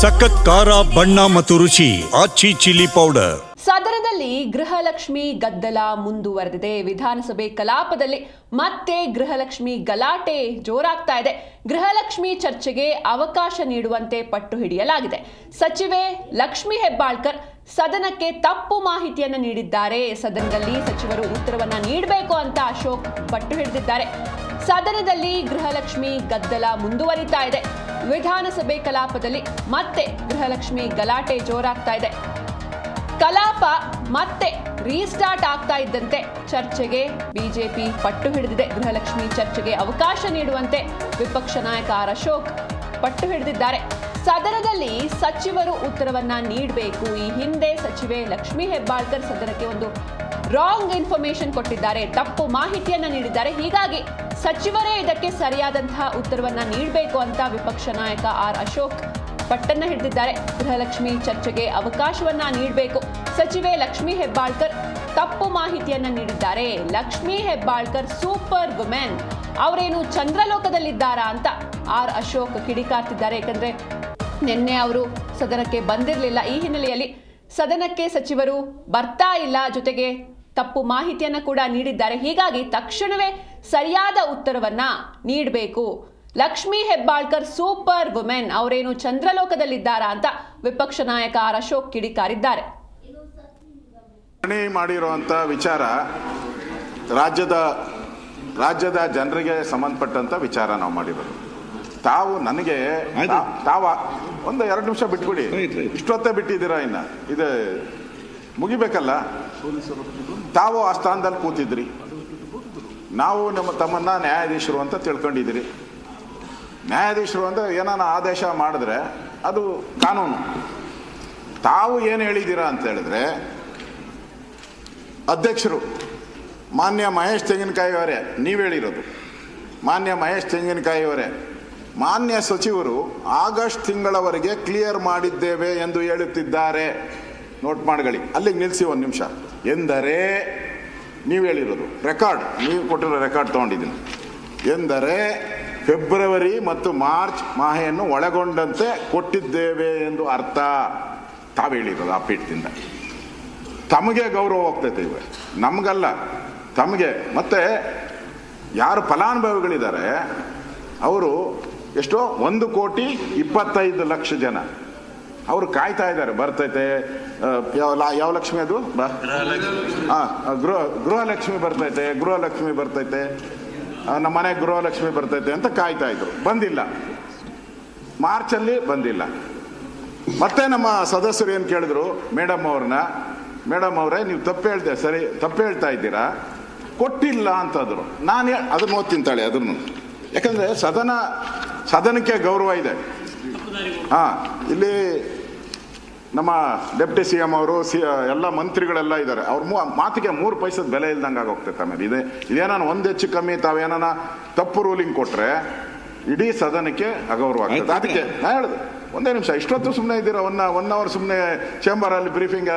ಸಖತ್ ಖಾರ ಬಣ್ಣ ಮತ್ತು ರುಚಿ ಆಚಿ ಚಿಲ್ಲಿ ಪೌಡರ್. ಸದನದಲ್ಲಿ ಗೃಹಲಕ್ಷ್ಮಿ ಗದ್ದಲ ಮುಂದುವರೆದಿದೆ. ವಿಧಾನಸಭೆ ಕಲಾಪದಲ್ಲಿ ಮತ್ತೆ ಗೃಹಲಕ್ಷ್ಮಿ ಗಲಾಟೆ ಜೋರಾಗ್ತಾ ಇದೆ. ಗೃಹಲಕ್ಷ್ಮಿ ಚರ್ಚೆಗೆ ಅವಕಾಶ ನೀಡುವಂತೆ ಪಟ್ಟು ಹಿಡಿಯಲಾಗಿದೆ. ಸಚಿವೆ ಲಕ್ಷ್ಮಿ ಹೆಬ್ಬಾಳ್ಕರ್ ಸದನಕ್ಕೆ ತಪ್ಪು ಮಾಹಿತಿಯನ್ನು ನೀಡಿದ್ದಾರೆ. ಸದನದಲ್ಲಿ ಸಚಿವರು ಉತ್ತರವನ್ನ ನೀಡಬೇಕು ಅಂತ ಅಶೋಕ್ ಪಟ್ಟು ಹಿಡಿದಿದ್ದಾರೆ. ಸದನದಲ್ಲಿ ಗೃಹಲಕ್ಷ್ಮಿ ಗದ್ದಲ ಮುಂದುವರಿತಾ ಇದೆ. ವಿಧಾನಸಭೆ ಕಲಾಪದಲ್ಲಿ ಮತ್ತೆ ಗೃಹಲಕ್ಷ್ಮಿ ಗಲಾಟೆ ಜೋರಾಗ್ತಾ ಇದೆ. ಕಲಾಪ ಮತ್ತೆ ರೀಸ್ಟಾರ್ಟ್ ಆಗ್ತಾ ಇದ್ದಂತೆ ಚರ್ಚೆಗೆ ಬಿಜೆಪಿ ಪಟ್ಟು ಹಿಡಿದಿದೆ. ಗೃಹಲಕ್ಷ್ಮಿ ಚರ್ಚೆಗೆ ಅವಕಾಶ ನೀಡುವಂತೆ ವಿಪಕ್ಷ ನಾಯಕ ಆರ್ ಅಶೋಕ್ ಪಟ್ಟು ಹಿಡಿದಿದ್ದಾರೆ. ಸದನದಲ್ಲಿ ಸಚಿವರು ಉತ್ತರವನ್ನ ನೀಡಬೇಕು. ಈ ಹಿಂದೆ ಸಚಿವೆ ಲಕ್ಷ್ಮಿ ಹೆಬ್ಬಾಳ್ಕರ್ ಸದನಕ್ಕೆ ಒಂದು ರಾಂಗ್ ಇನ್ಫಾರ್ಮೇಶನ್ ಕೊಟ್ಟಿದ್ದಾರೆ, ತಪ್ಪು ಮಾಹಿತಿಯನ್ನ ನೀಡಿದ್ದಾರೆ. ಹೀಗಾಗಿ ಸಚಿವರೇ ಇದಕ್ಕೆ ಸರಿಯಾದಂತಹ ಉತ್ತರವನ್ನ ನೀಡಬೇಕು ಅಂತ ವಿಪಕ್ಷ ನಾಯಕ ಆರ್ ಅಶೋಕ್ ಪಟ್ಟನ್ನ ಹಿಡಿದಿದ್ದಾರೆ. ಗೃಹಲಕ್ಷ್ಮಿ ಚರ್ಚೆಗೆ ಅವಕಾಶವನ್ನ ನೀಡಬೇಕು. ಸಚಿವೆ ಲಕ್ಷ್ಮಿ ಹೆಬ್ಬಾಳ್ಕರ್ ತಪ್ಪು ಮಾಹಿತಿಯನ್ನ ನೀಡಿದ್ದಾರೆ. ಲಕ್ಷ್ಮಿ ಹೆಬ್ಬಾಳ್ಕರ್ ಸೂಪರ್ ವುಮೆನ್, ಅವರೇನು ಚಂದ್ರಲೋಕದಲ್ಲಿದ್ದಾರಾ ಅಂತ ಆರ್ ಅಶೋಕ್ ಕಿಡಿಕಾರ್ತಿದ್ದಾರೆ. ಯಾಕಂದ್ರೆ ನಿನ್ನೆ ಅವರು ಸದನಕ್ಕೆ ಬಂದಿರಲಿಲ್ಲ. ಈ ಹಿನ್ನೆಲೆಯಲ್ಲಿ ಸದನಕ್ಕೆ ಸಚಿವರು ಬರ್ತಾ ಇಲ್ಲ, ಜೊತೆಗೆ ತಪ್ಪು ಮಾಹಿತಿಯನ್ನ ಕೂಡ ನೀಡಿದ್ದಾರೆ. ಹೀಗಾಗಿ ತಕ್ಷಣವೇ ಸರಿಯಾದ ಉತ್ತರವನ್ನ ನೀಡಬೇಕು. ಲಕ್ಷ್ಮಿ ಹೆಬ್ಬಾಳ್ಕರ್ ಸೂಪರ್ ವುಮೆನ್, ಅವರೇನು ಚಂದ್ರಲೋಕದಲ್ಲಿದ್ದಾರಾ ಅಂತ ವಿಪಕ್ಷ ನಾಯಕ ಆರ್ ಅಶೋಕ್ ಕಿಡಿಕಾರಿದ್ದಾರೆ. ಮಾಡಿರುವಂತ ವಿಚಾರ ರಾಜ್ಯದ ಜನರಿಗೆ ಸಂಬಂಧಪಟ್ಟಂತ ವಿಚಾರ ನಾವು ಮಾಡಿರೋದು. ತಾವು ನನಗೆ ಒಂದು 2 ನಿಮಿಷ ಬಿಟ್ಬಿಡಿ, ಇಷ್ಟೊತ್ತೇ ಬಿಟ್ಟಿದ್ದೀರಾ, ಇನ್ನ ಇದು ಮುಗಿಬೇಕಲ್ಲ. ತಾವು ಆ ಸ್ಥಾನದಲ್ಲಿ ಕೂತಿದ್ರಿ, ನಾವು ತಮ್ಮನ್ನ ನ್ಯಾಯಾಧೀಶರು ಅಂತ ತಿಳ್ಕೊಂಡಿದ್ದೀರಿ. ನ್ಯಾಯಾಧೀಶರು ಅಂದ್ರೆ ಏನಾನ ಆದೇಶ ಮಾಡಿದ್ರೆ ಅದು ಕಾನೂನು. ತಾವು ಏನು ಹೇಳಿದ್ದೀರಾ ಅಂತ ಹೇಳಿದ್ರೆ, ಅಧ್ಯಕ್ಷರು ಮಾನ್ಯ ಮಹೇಶ್ ತೆಂಗಿನಕಾಯಿ ಅವರೇ ನೀವು ಹೇಳಿರೋದು, ಮಾನ್ಯ ಮಹೇಶ್ ತೆಂಗಿನಕಾಯಿ ಅವರೇ, ಮಾನ್ಯ ಸಚಿವರು ಆಗಸ್ಟ್ ತಿಂಗಳವರೆಗೆ ಕ್ಲಿಯರ್ ಮಾಡಿದ್ದೇವೆ ಎಂದು ಹೇಳುತ್ತಿದ್ದಾರೆ. ನೋಟ್ ಮಾಡ್ಕೊಳ್ಳಿ, ಅಲ್ಲಿಗೆ ನಿಲ್ಲಿಸಿ 1 ನಿಮಿಷ. ಎಂದರೆ ನೀವು ಹೇಳಿರೋದು ರೆಕಾರ್ಡ್, ನೀವು ಕೊಟ್ಟಿರೋ ರೆಕಾರ್ಡ್ ತಗೊಂಡಿದ್ದೀನಿ. ಎಂದರೆ ಫೆಬ್ರವರಿ ಮತ್ತು ಮಾರ್ಚ್ ಮಾಹೆಯನ್ನು ಒಳಗೊಂಡಂತೆ ಕೊಟ್ಟಿದ್ದೇವೆ ಎಂದು ಅರ್ಥ. ತಾವು ಹೇಳಿರೋದು ಆ ಪೀಠದಿಂದ. ತಮಗೆ ಗೌರವ ಹೋಗ್ತೈತೆ ಇವೆ, ನಮಗಲ್ಲ, ತಮಗೆ. ಮತ್ತೆ ಯಾರು ಫಲಾನುಭವಿಗಳಿದ್ದಾರೆ ಅವರು ಎಷ್ಟೋ 1,25,00,000 ಜನ ಅವರು ಕಾಯ್ತಾ ಇದ್ದಾರೆ. ಬರ್ತೈತೆ ಯಾವ ಲಕ್ಷ್ಮಿ ಅದು ಗೃಹಲಕ್ಷ್ಮಿ ಬರ್ತೈತೆ, ಗೃಹಲಕ್ಷ್ಮಿ ಬರ್ತೈತೆ, ನಮ್ಮ ಮನೆ ಗೃಹಲಕ್ಷ್ಮಿ ಬರ್ತೈತೆ ಅಂತ ಕಾಯ್ತಾ ಇದ್ರು. ಬಂದಿಲ್ಲ, ಮಾರ್ಚಲ್ಲಿ ಬಂದಿಲ್ಲ. ಮತ್ತೆ ನಮ್ಮ ಸದಸ್ಯರು ಏನು ಕೇಳಿದ್ರು ಮೇಡಮ್ ಅವ್ರನ್ನ, ಮೇಡಮ್ ಅವರೇ ನೀವು ತಪ್ಪು ಹೇಳ್ತಾ ಇದ್ದೀರಾ, ಕೊಟ್ಟಿಲ್ಲ ಅಂತಂದ್ರು. ನಾನು ಅದನ್ನ ಓದ್ತೀನಿ ತಾಳೆ, ಅದನ್ನು, ಯಾಕಂದ್ರೆ ಸದನಕ್ಕೆ ಗೌರವ ಇದೆ. ಇಲ್ಲಿ ನಮ್ಮ ಡೆಪ್ಟಿ CM ಅವರು ಎಲ್ಲ ಮಂತ್ರಿಗಳೆಲ್ಲ ಇದ್ದಾರೆ. ಅವ್ರ ಮಾತಿಗೆ 3 ಪೈಸದ ಬೆಲೆ ಇಲ್ದಂಗೆ ಆಗೋಗ್ತೈತೆ. ಆಮೇಲೆ ಇದೇನಾನ ಒಂದು ಹೆಚ್ಚು ಕಮ್ಮಿ ತಾವೇನಾನ ತಪ್ಪು ರೂಲಿಂಗ್ ಕೊಟ್ರೆ ಇಡೀ ಸದನಕ್ಕೆ ಅಗೌರವ ಆಗ್ತದೆ. ಅದಕ್ಕೆ ನಾ ಹೇಳಿದೆ 1 ನಿಮಿಷ, ಇಷ್ಟೊತ್ತು ಸುಮ್ಮನೆ ಇದ್ದೀರಾ, 1 ಅವರ್ ಸುಮ್ಮನೆ ಚೇಂಬರ್ ಅಲ್ಲಿ ಬ್ರೀಫಿಂಗ್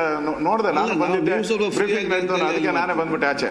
ನೋಡಿದೆ. ನಾನು ಬಂದಿದ್ದೆ, ಬ್ರೀಫಿಂಗ್ ನಡೆದು, ಅದಕ್ಕೆ ನಾನೇ ಬಂದ್ಬಿಟ್ಟೆ ಆಚೆ.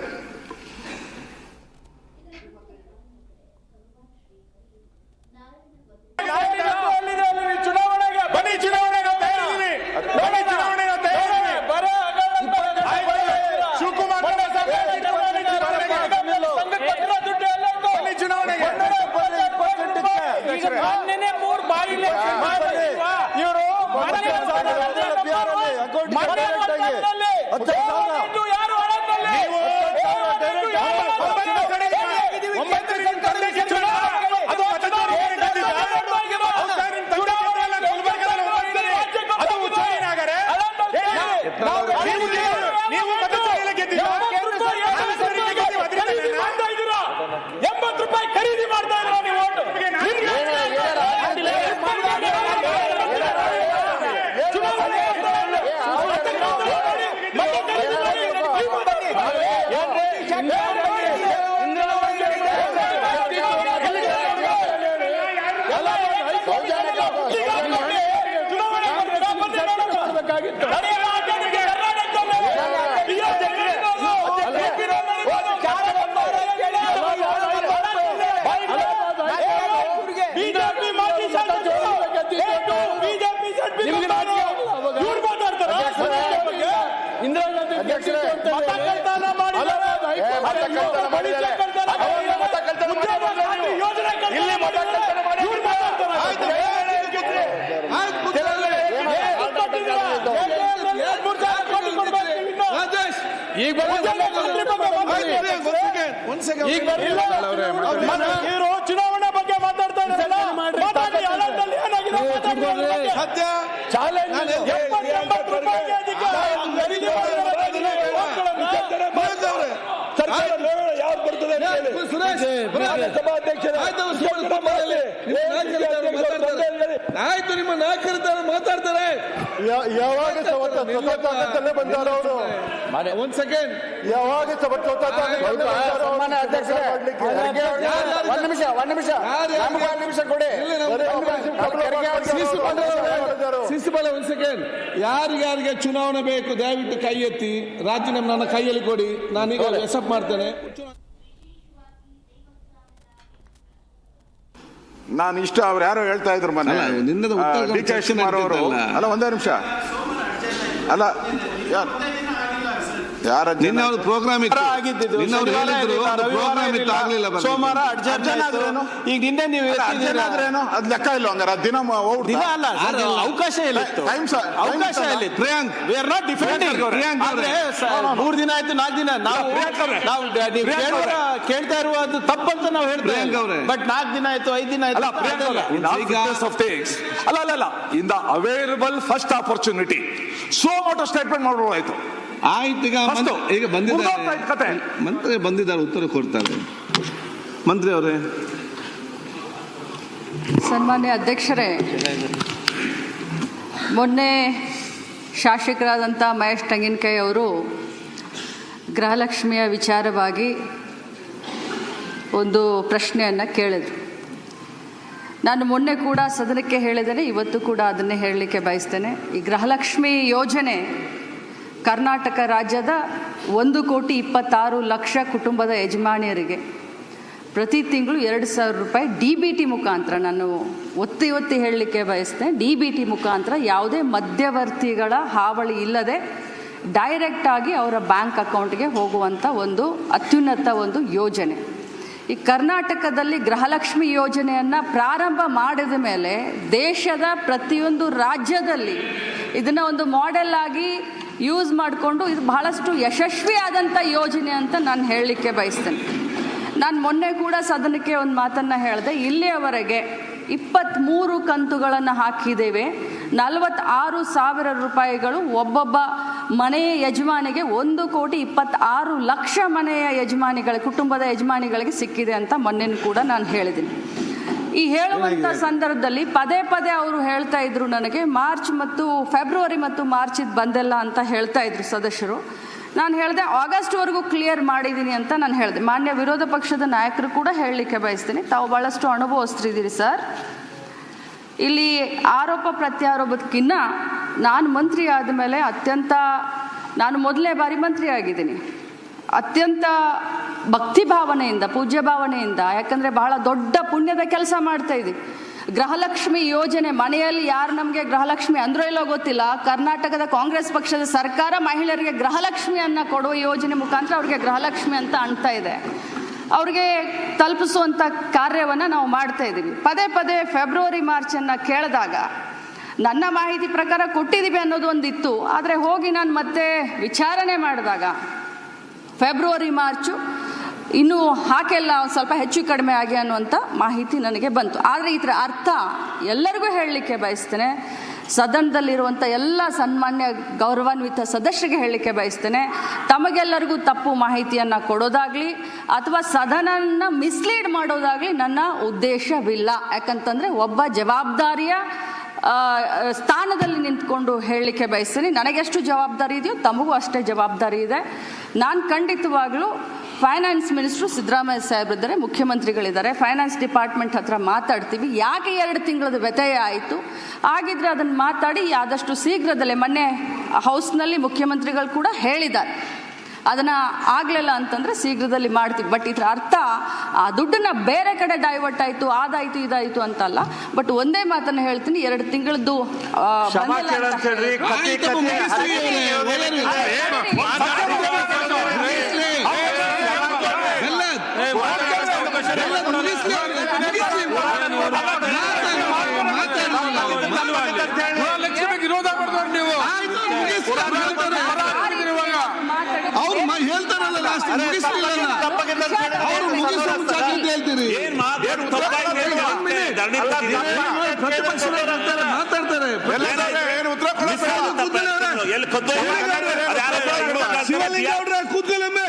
ಚುನಾವಣೆ ಬಗ್ಗೆ ಮಾತಾಡ್ತಾರೆ. ಆಯ್ತು, ನಿಮ್ಮ ನಾಯಕರಿದ್ದಾರೆ ಮಾತಾಡ್ತಾರೆ. ಯಾವಾಗ ಬಂದಾರ ಅವರು? ಒಂದ್ ಸೆಕೆಂಡ್, ಯಾವಾಗ ನಿಮಿಷ ಕೊಡಿ. ಶಿಸ್ತುಬಲ ಒಂದ್ ಸೆಕೆಂಡ್. ಯಾರಿಗಾರಿಗೆ ಚುನಾವಣೆ ಬೇಕು ದಯವಿಟ್ಟು ಕೈ ಎತ್ತಿ, ರಾಜೀನಾಮೆ ನನ್ನ ಕೈಯಲ್ಲಿ ಕೊಡಿ, ನಾನೀಗ ಎಸಪ್ ಮಾಡ್ತೇನೆ. ನಾನು ಇಷ್ಟ ಅವ್ರು ಯಾರೋ ಹೇಳ್ತಾ ಇದ್ರು ಮೊನ್ನೆ, ಡಿ ಕೆ ಶಿವಕುಮಾರ್ ಅವರು. ಅಲ್ಲ, ಒಂದೇ ನಿಮಿಷ. ಅಲ್ಲ, ಯಾರ ಪ್ರೋಗ್ರಾಮ್ ಸೋಮವಾರ ಆದ್ರೇನು? ಈಗ ನಿನ್ನೆ ನೀವು ಅದ್ ಲೆಕ್ಕ ಇಲ್ಲ ಹಂಗಾರ. ದಿನ ಅವಕಾಶ ಇಲ್ಲ, ಅವಕಾಶ ಇಲ್ಲ. Priyank, we are not defending. 3 ದಿನ ಆಯ್ತು, 4 ದಿನ ನಾವು ಕೇಳ್ತಾ ಇರುವುದು ತಪ್ಪಂತ ನಾವು ಹೇಳ್ತೇವೆ. ಬಟ್ 4 ದಿನ ಆಯ್ತು, 5 ದಿನ ಆಯ್ತು. ಅಲ್ಲ, in the available first opportunity suo motu statement ಮಾಡೋದಾಯ್ತು. ಆಯ್ತು, ಈಗ ಬಂದಿದ್ದಾರೆ ಮಂತ್ರಿ, ಬಂದಿದ್ದಾರೆ, ಉತ್ತರ ಕೊಡ್ತಾರೆ. ಮಂತ್ರಿ ಅವರೇ. ಸನ್ಮಾನ್ಯ ಅಧ್ಯಕ್ಷರೇ, ಮೊನ್ನೆ ಶಾಸಕರಾದಂಥ ಮಹೇಶ್ ತೆಂಗಿನಕಾಯಿ ಅವರು ಗೃಹಲಕ್ಷ್ಮಿಯ ವಿಚಾರವಾಗಿ ಒಂದು ಪ್ರಶ್ನೆಯನ್ನು ಕೇಳಿದರು. ನಾನು ಮೊನ್ನೆ ಕೂಡ ಸದನಕ್ಕೆ ಹೇಳಿದ್ದೇನೆ, ಇವತ್ತು ಕೂಡ ಅದನ್ನೇ ಹೇಳಲಿಕ್ಕೆ ಬಯಸ್ತೇನೆ. ಈ ಗೃಹಲಕ್ಷ್ಮಿ ಯೋಜನೆ ಕರ್ನಾಟಕ ರಾಜ್ಯದ 1,26,00,000 ಕುಟುಂಬದ ಯಜಮಾನಿಯರಿಗೆ ಪ್ರತಿ ತಿಂಗಳು 2,000 ರೂಪಾಯಿ DBT ಮುಖಾಂತರ, ನಾನು ಒತ್ತಿ ಹೇಳಲಿಕ್ಕೆ ಬಯಸ್ತೇನೆ, DBT ಮುಖಾಂತರ ಯಾವುದೇ ಮಧ್ಯವರ್ತಿಗಳ ಹಾವಳಿ ಇಲ್ಲದೆ ಡೈರೆಕ್ಟಾಗಿ ಅವರ ಬ್ಯಾಂಕ್ ಅಕೌಂಟ್ಗೆ ಹೋಗುವಂಥ ಒಂದು ಅತ್ಯುನ್ನತ ಒಂದು ಯೋಜನೆ. ಈ ಕರ್ನಾಟಕದಲ್ಲಿ ಗೃಹಲಕ್ಷ್ಮಿ ಯೋಜನೆಯನ್ನು ಪ್ರಾರಂಭ ಮಾಡಿದ ಮೇಲೆ ದೇಶದ ಪ್ರತಿಯೊಂದು ರಾಜ್ಯದಲ್ಲಿ ಇದನ್ನು ಒಂದು ಮಾಡೆಲ್ ಆಗಿ ಯೂಸ್ ಮಾಡಿಕೊಂಡು ಇದು ಬಹಳಷ್ಟು ಯಶಸ್ವಿಯಾದಂಥ ಯೋಜನೆ ಅಂತ ನಾನು ಹೇಳಲಿಕ್ಕೆ ಬಯಸ್ತೇನೆ. ನಾನು ಮೊನ್ನೆ ಕೂಡ ಸದನಕ್ಕೆ ಒಂದು ಮಾತನ್ನು ಹೇಳಿದೆ. ಇಲ್ಲಿಯವರೆಗೆ 23 ಕಂತುಗಳನ್ನು ಹಾಕಿದ್ದೇವೆ. 46,000 ರೂಪಾಯಿಗಳು ಒಬ್ಬೊಬ್ಬ ಮನೆಯ ಯಜಮಾನಿಗೆ 1,26,00,000 ಮನೆಯ ಯಜಮಾನಿಗಳ ಕುಟುಂಬದ ಯಜಮಾನಿಗಳಿಗೆ ಸಿಕ್ಕಿದೆ ಅಂತ ಮೊನ್ನೆ ಕೂಡ ನಾನು ಹೇಳಿದ್ದೀನಿ. ಈ ಹೇಳುವಂಥ ಸಂದರ್ಭದಲ್ಲಿ ಪದೇ ಅವರು ಹೇಳ್ತಾ ಇದ್ರು ನನಗೆ ಫೆಬ್ರವರಿ ಮತ್ತು ಮಾರ್ಚ್ ಇದು ಬಂದಿಲ್ಲ ಅಂತ ಹೇಳ್ತಾ ಇದ್ರು ಸದಸ್ಯರು. ನಾನು ಹೇಳಿದೆ ಆಗಸ್ಟ್ವರೆಗೂ ಕ್ಲಿಯರ್ ಮಾಡಿದ್ದೀನಿ ಅಂತ ನಾನು ಹೇಳಿದೆ. ಮಾನ್ಯ ವಿರೋಧ ಪಕ್ಷದ ನಾಯಕರು ಕೂಡ ಹೇಳಲಿಕ್ಕೆ ಬಯಸ್ತೀನಿ, ತಾವು ಭಾಳಷ್ಟು ಅನುಭವಿಸ್ತಿದ್ದೀರಿ ಸರ್. ಇಲ್ಲಿ ಆರೋಪ ಪ್ರತ್ಯಾರೋಪಕ್ಕಿಂತ ನಾನು ಮಂತ್ರಿ ಆದಮೇಲೆ ನಾನು ಮೊದಲನೇ ಬಾರಿ ಮಂತ್ರಿ ಆಗಿದ್ದೀನಿ. ಅತ್ಯಂತ ಭಕ್ತಿ ಭಾವನೆಯಿಂದ, ಪೂಜ್ಯ ಭಾವನೆಯಿಂದ, ಯಾಕಂದರೆ ಬಹಳ ದೊಡ್ಡ ಪುಣ್ಯದ ಕೆಲಸ ಮಾಡ್ತಾ ಇದ್ದೀವಿ. ಗೃಹಲಕ್ಷ್ಮಿ ಯೋಜನೆ ಮನೆಯಲ್ಲಿ ಯಾರು ನಮಗೆ ಗೃಹಲಕ್ಷ್ಮಿ ಅಂದ್ರೋ ಇಲ್ಲೋ ಗೊತ್ತಿಲ್ಲ, ಕರ್ನಾಟಕದ ಕಾಂಗ್ರೆಸ್ ಪಕ್ಷದ ಸರ್ಕಾರ ಮಹಿಳೆಯರಿಗೆ ಗೃಹಲಕ್ಷ್ಮಿಯನ್ನು ಕೊಡುವ ಯೋಜನೆ ಮುಖಾಂತರ ಅವ್ರಿಗೆ ಗೃಹಲಕ್ಷ್ಮಿ ಅಂತ ಅನ್ತಾ ಇದೆ. ಅವ್ರಿಗೆ ತಲುಪಿಸುವಂಥ ಕಾರ್ಯವನ್ನು ನಾವು ಮಾಡ್ತಾ ಇದ್ದೀವಿ. ಪದೇ ಫೆಬ್ರವರಿ ಮಾರ್ಚನ್ನು ಕೇಳಿದಾಗ ನನ್ನ ಮಾಹಿತಿ ಪ್ರಕಾರ ಕೊಟ್ಟಿದ್ದೀವಿ ಅನ್ನೋದು ಒಂದಿತ್ತು. ಆದರೆ ಹೋಗಿ ನಾನು ಮತ್ತೆ ವಿಚಾರಣೆ ಮಾಡಿದಾಗ ಫೆಬ್ರವರಿ ಮಾರ್ಚು ಇನ್ನೂ ಹಾಕೆಲ್ಲ ಸ್ವಲ್ಪ ಹೆಚ್ಚು ಕಡಿಮೆ ಆಗಿ ಅನ್ನುವಂಥ ಮಾಹಿತಿ ನನಗೆ ಬಂತು. ಆದರೆ ಇದರ ಅರ್ಥ ಎಲ್ಲರಿಗೂ ಹೇಳಲಿಕ್ಕೆ ಬಯಸ್ತೇನೆ, ಸದನದಲ್ಲಿರುವಂಥ ಎಲ್ಲ ಸನ್ಮಾನ್ಯ ಗೌರವಾನ್ವಿತ ಸದಸ್ಯರಿಗೆ ಹೇಳಲಿಕ್ಕೆ ಬಯಸ್ತೇನೆ, ತಮಗೆಲ್ಲರಿಗೂ ತಪ್ಪು ಮಾಹಿತಿಯನ್ನು ಕೊಡೋದಾಗಲಿ ಅಥವಾ ಸದನನ ಮಿಸ್ಲೀಡ್ ಮಾಡೋದಾಗಲಿ ನನ್ನ ಉದ್ದೇಶವಿಲ್ಲ. ಯಾಕಂತಂದರೆ ಒಬ್ಬ ಜವಾಬ್ದಾರಿಯ ಸ್ಥಾನದಲ್ಲಿ ನಿಂತ್ಕೊಂಡು ಹೇಳಲಿಕ್ಕೆ ಬಯಸ್ತೀನಿ. ನನಗೆಷ್ಟು ಜವಾಬ್ದಾರಿ ಇದೆಯೋ ತಮಗೂ ಅಷ್ಟೇ ಜವಾಬ್ದಾರಿ ಇದೆ. ನಾನು ಖಂಡಿತವಾಗ್ಲೂ ಫೈನಾನ್ಸ್ ಮಿನಿಸ್ಟ್ರು ಸಿದ್ದರಾಮಯ್ಯ ಸಾಹೇಬ್ರಿದ್ದಾರೆ, ಮುಖ್ಯಮಂತ್ರಿಗಳಿದ್ದಾರೆ, ಫೈನಾನ್ಸ್ ಡಿಪಾರ್ಟ್ಮೆಂಟ್ ಹತ್ರ ಮಾತಾಡ್ತೀವಿ. ಯಾಕೆ 2 ತಿಂಗಳದ ವ್ಯತ್ಯಯ ಆಯಿತು, ಆಗಿದ್ರೆ ಅದನ್ನು ಮಾತಾಡಿ ಆದಷ್ಟು ಶೀಘ್ರದಲ್ಲೇ, ಮೊನ್ನೆ ಹೌಸ್ನಲ್ಲಿ ಮುಖ್ಯಮಂತ್ರಿಗಳು ಕೂಡ ಹೇಳಿದ್ದಾರೆ, ಅದನ್ನು ಆಗಲಿಲ್ಲ ಅಂತಂದರೆ ಶೀಘ್ರದಲ್ಲಿ ಮಾಡ್ತೀವಿ. ಬಟ್ ಇದರ ಅರ್ಥ ಆ ದುಡ್ಡನ್ನು ಬೇರೆ ಕಡೆ ಡೈವರ್ಟ್ ಆಯಿತು, ಅದಾಯಿತು ಇದಾಯಿತು ಅಂತಲ್ಲ. ಬಟ್ ಒಂದೇ ಮಾತನ್ನು ಹೇಳ್ತೀನಿ, 2 ತಿಂಗಳದ್ದು ವಿರೋಧ ಮಾಡಿದವ್ರು ನೀವು. ಅವ್ರು ಹೇಳ್ತಾರಲ್ಲ ಲಾಸ್ಟ್ ಅವ್ರು ಮುಗಿಸೋ ಮುಂಚೆ ಹೇಳ್ತೀರಿ. ಪ್ರತಿಪಕ್ಷ ಮಾತಾಡ್ತಾರೆ. ಶಿವಲಿಂಗ ಅವ್ರೆ ಕೂತ್ಕೊಳ್ಳೊಮ್ಮೆ.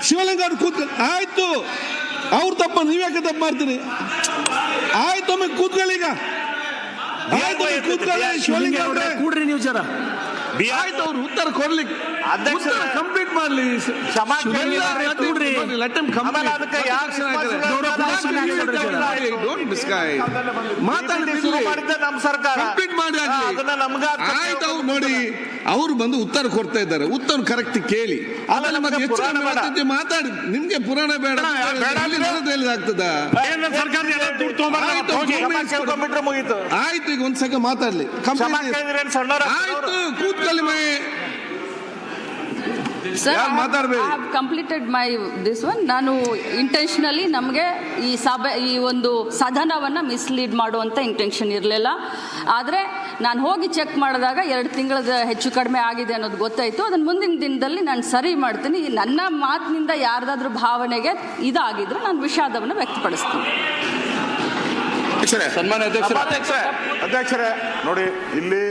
ಶಿವಲಿಂಗ ಅವ್ರು ಕೂತ್ಕೊಳ್ಳಿ. ಆಯ್ತು, ಅವ್ರ ತಪ್ಪ, ನೀವ್ಯಾಕೆ ತಪ್ಪು ಮಾಡ್ತೀರಿ? ಆಯ್ತು, ಒಮ್ಮೆ ಕೂತ್ಕೊಳ್ಳಿ. ಈಗ ಆಯ್ತು, ಕೂತ್ಕೊಳ್ಳಿ. ಶಿವಲಿಂಗ ಅವ್ರೆ ಕೂಡ್ರಿ ನೀವು ಜರ. ಆಯ್ತು, ಅವ್ರು ಉತ್ತರ ಕೊಡ್ಲಿಕ್ಕೆ ಕಂಪ್ಲೀಟ್ ಮಾಡ್ಲಿ. ನೋಡಿ, ಅವರು ಬಂದು ಉತ್ತರ ಕೊಡ್ತಾ ಇದ್ದಾರೆ. ಉತ್ತರ ಕರೆಕ್ಟ್ ಕೇಳಿ, ಆಮೇಲೆ ಮತ್ತೆ ಹೆಚ್ಚು ಮಾತಾಡಿ. ನಿಮ್ಗೆ ಪುರಾಣ ಬೇಡ ಆಗ್ತದ? ಆಯ್ತು, ಈಗ ಒಂದ್ ಸೆಕೆಂಡ್ ಮಾತಾಡ್ಲಿ. ಆಯ್ತು, ಕೂತ್ಕೊಳ್ಳಿ ಮೈ. Sir, I have completed my this one. ನಾನು ಇಂಟೆನ್ಷನಲಿ ನಮಗೆ ಈ ಒಂದು ಸದನವನ್ನು ಮಿಸ್ಲೀಡ್ ಮಾಡುವಂಥ ಇಂಟೆನ್ಷನ್ ಇರಲಿಲ್ಲ. ಆದರೆ ನಾನು ಹೋಗಿ ಚೆಕ್ ಮಾಡಿದಾಗ 2 ತಿಂಗಳದ ಹೆಚ್ಚು ಕಡಿಮೆ ಆಗಿದೆ ಅನ್ನೋದು ಗೊತ್ತಾಯಿತು. ಅದನ್ನು ಮುಂದಿನ ದಿನದಲ್ಲಿ ನಾನು ಸರಿ ಮಾಡ್ತೀನಿ. ನನ್ನ ಮಾತಿನಿಂದ ಯಾರ್ದಾದ್ರೂ ಭಾವನೆಗೆ ಇದಾಗಿದ್ರೆ ನಾನು ವಿಷಾದವನ್ನು ವ್ಯಕ್ತಪಡಿಸ್ತೀನಿ. ಅಧ್ಯಕ್ಷರೇ ನೋಡಿ, ಇಲ್ಲಿ